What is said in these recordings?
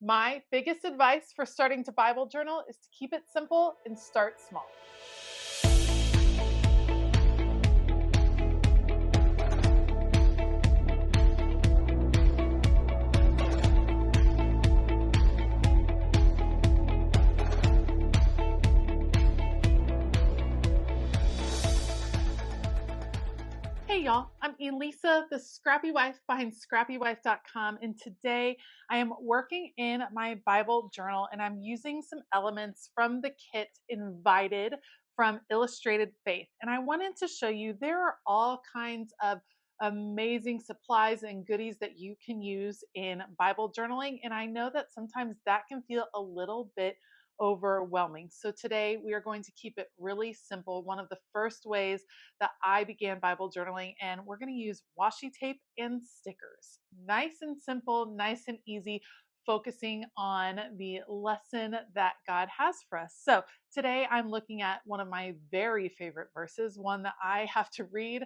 My biggest advice for starting to Bible journal is to keep it simple and start small. Hey y'all, I'm Elisa, the Scrappy Wife behind ScrappyWife.com, and today I am working in my Bible journal and I'm using some elements from the kit Invited from Illustrated Faith. And I wanted to show you there are all kinds of amazing supplies and goodies that you can use in Bible journaling. And I know that sometimes that can feel a little bit overwhelming. So today we are going to keep it really simple. One of the first ways that I began Bible journaling, and we're going to use washi tape and stickers. Nice and simple, nice and easy, focusing on the lesson that God has for us. So today I'm looking at one of my very favorite verses, one that I have to read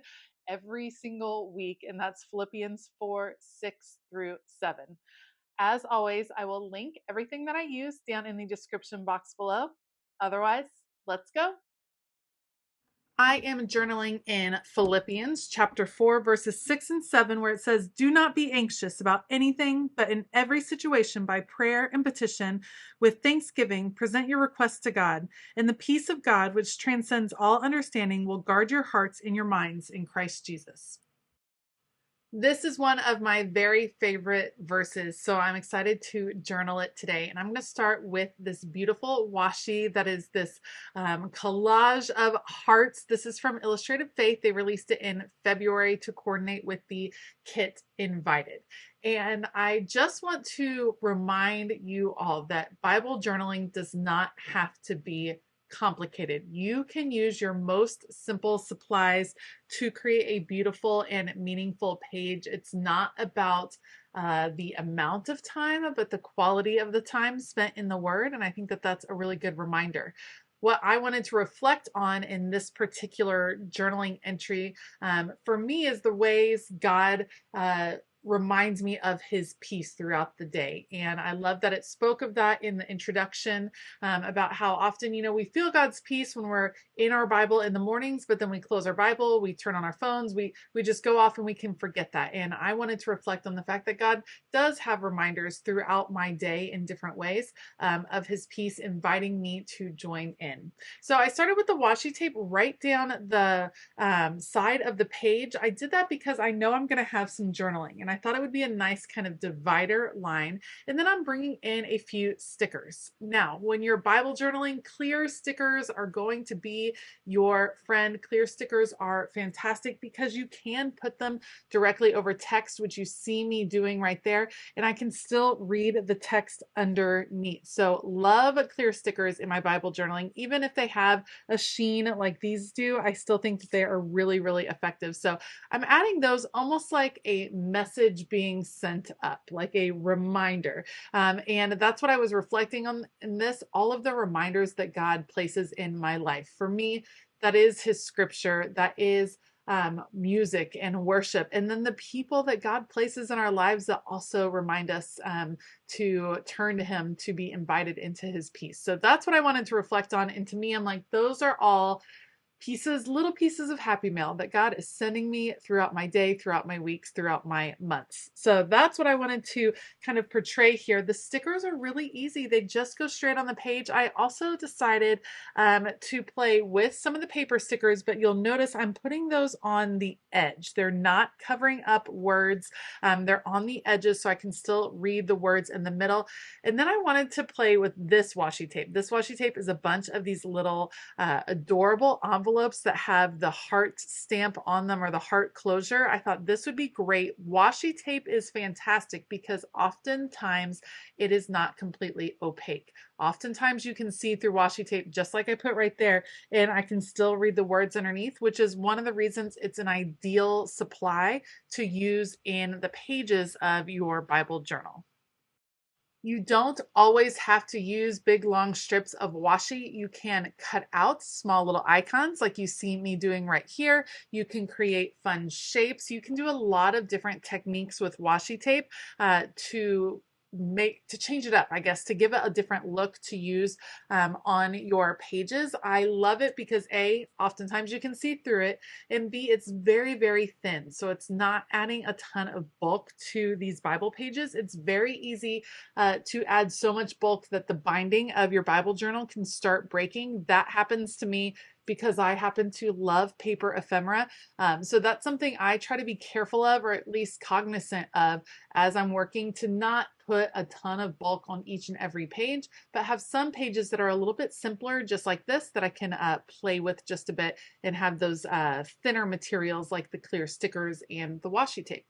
every single week, and that's Philippians 4:6-7. As always, I will link everything that I use down in the description box below. Otherwise, let's go. I am journaling in Philippians chapter 4, verses 6 and 7, where it says, "Do not be anxious about anything, but in every situation by prayer and petition, with thanksgiving, present your requests to God. And the peace of God, which transcends all understanding, will guard your hearts and your minds in Christ Jesus." This is one of my very favorite verses, so I'm excited to journal it today. And I'm going to start with this beautiful washi that is this collage of hearts. This is from Illustrated Faith. They released it in February to coordinate with the kit Invited. And I just want to remind you all that Bible journaling does not have to be complicated. You can use your most simple supplies to create a beautiful and meaningful page. It's not about the amount of time, but the quality of the time spent in the Word. And I think that that's a really good reminder. What I wanted to reflect on in this particular journaling entry for me is the ways God reminds me of his peace throughout the day. And I love that it spoke of that in the introduction about how often, we feel God's peace when we're in our Bible in the mornings, but then we close our Bible, we turn on our phones, we just go off and we can forget that. And I wanted to reflect on the fact that God does have reminders throughout my day in different ways of his peace, inviting me to join in. So I started with the washi tape right down the side of the page. I did that because I know I'm going to have some journaling, and I thought it would be a nice kind of divider line. And then I'm bringing in a few stickers. Now, when you're Bible journaling, clear stickers are going to be your friend. Clear stickers are fantastic because you can put them directly over text, which you see me doing right there, and I can still read the text underneath. So love clear stickers in my Bible journaling. Even if they have a sheen like these do, I still think that they are really, really effective. So I'm adding those almost like a message being sent up, like a reminder. And that's what I was reflecting on in this, all of the reminders that God places in my life. For me, that is his scripture, that is music and worship, and then the people that God places in our lives that also remind us to turn to him, to be invited into his peace. So that's what I wanted to reflect on. And to me, I'm like, those are all little pieces of happy mail that God is sending me throughout my day, throughout my weeks, throughout my months. So that's what I wanted to kind of portray here. The stickers are really easy. They just go straight on the page. I also decided to play with some of the paper stickers, but you'll notice I'm putting those on the edge. They're not covering up words. They're on the edges so I can still read the words in the middle. And then I wanted to play with this washi tape. This washi tape is a bunch of these little adorable envelopes that have the heart stamp on them or the heart closure. I thought this would be great. Washi tape is fantastic because oftentimes it is not completely opaque. Oftentimes you can see through washi tape, just like I put right there, and I can still read the words underneath, which is one of the reasons it's an ideal supply to use in the pages of your Bible journal. You don't always have to use big long strips of washi. You can cut out small little icons like you see me doing right here. You can create fun shapes. You can do a lot of different techniques with washi tape to change it up, I guess, to give it a different look to use on your pages. I love it because A, oftentimes you can see through it, and B, it's very, very thin. So it's not adding a ton of bulk to these Bible pages. It's very easy to add so much bulk that the binding of your Bible journal can start breaking. That happens to me because I happen to love paper ephemera. So that's something I try to be careful of, or at least cognizant of, as I'm working to not put a ton of bulk on each and every page, but have some pages that are a little bit simpler, just like this, that I can play with just a bit and have those thinner materials like the clear stickers and the washi tape.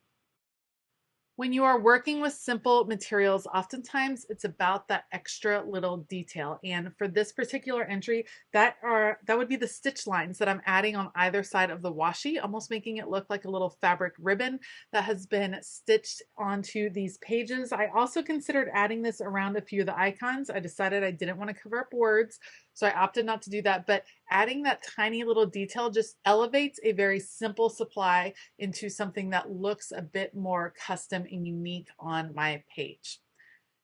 When you are working with simple materials, oftentimes it's about that extra little detail. And for this particular entry, that would be the stitch lines that I'm adding on either side of the washi, almost making it look like a little fabric ribbon that has been stitched onto these pages. I also considered adding this around a few of the icons. I decided I didn't want to cover up words, so I opted not to do that. But adding that tiny little detail just elevates a very simple supply into something that looks a bit more custom and unique on my page.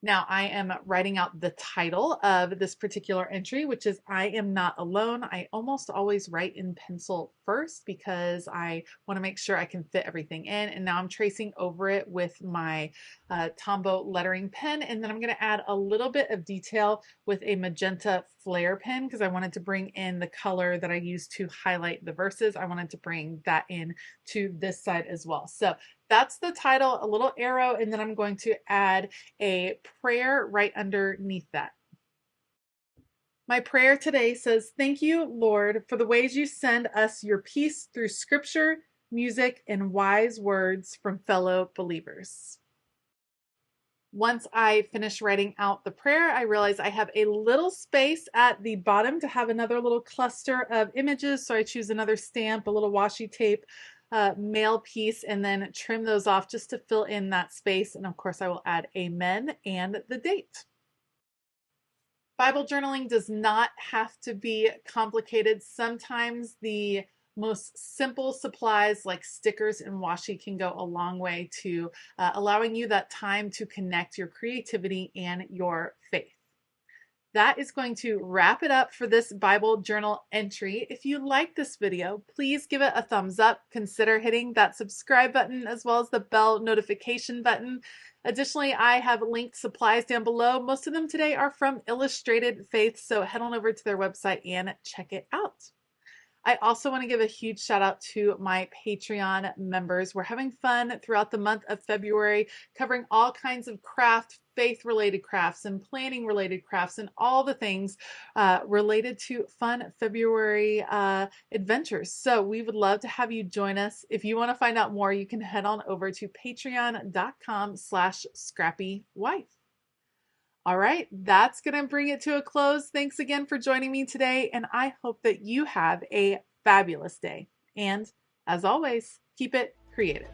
Now I am writing out the title of this particular entry, which is I Am Not Alone. I almost always write in pencil first because I want to make sure I can fit everything in. And now I'm tracing over it with my Tombow lettering pen. And then I'm going to add a little bit of detail with a magenta flare pen because I wanted to bring in the color that I used to highlight the verses. I wanted to bring that in to this side as well. So that's the title, a little arrow, and then I'm going to add a prayer right underneath that. My prayer today says, "Thank you, Lord, for the ways you send us your peace through scripture, music, and wise words from fellow believers." Once I finish writing out the prayer, I realize I have a little space at the bottom to have another little cluster of images. So I choose another stamp, a little washi tape, mail piece, and then trim those off just to fill in that space. And of course I will add amen and the date. Bible journaling does not have to be complicated. Sometimes the most simple supplies like stickers and washi can go a long way to allowing you that time to connect your creativity and your faith. That is going to wrap it up for this Bible journal entry. If you like this video, please give it a thumbs up. Consider hitting that subscribe button as well as the bell notification button. Additionally, I have linked supplies down below. Most of them today are from Illustrated Faith, so head on over to their website and check it out. I also want to give a huge shout out to my Patreon members. We're having fun throughout the month of February, covering all kinds of craft, faith-related crafts, and planning-related crafts, and all the things related to fun February adventures. So we would love to have you join us. If you want to find out more, you can head on over to patreon.com/ScrappyWife. All right, that's going to bring it to a close. Thanks again for joining me today, and I hope that you have a fabulous day. And as always, keep it creative.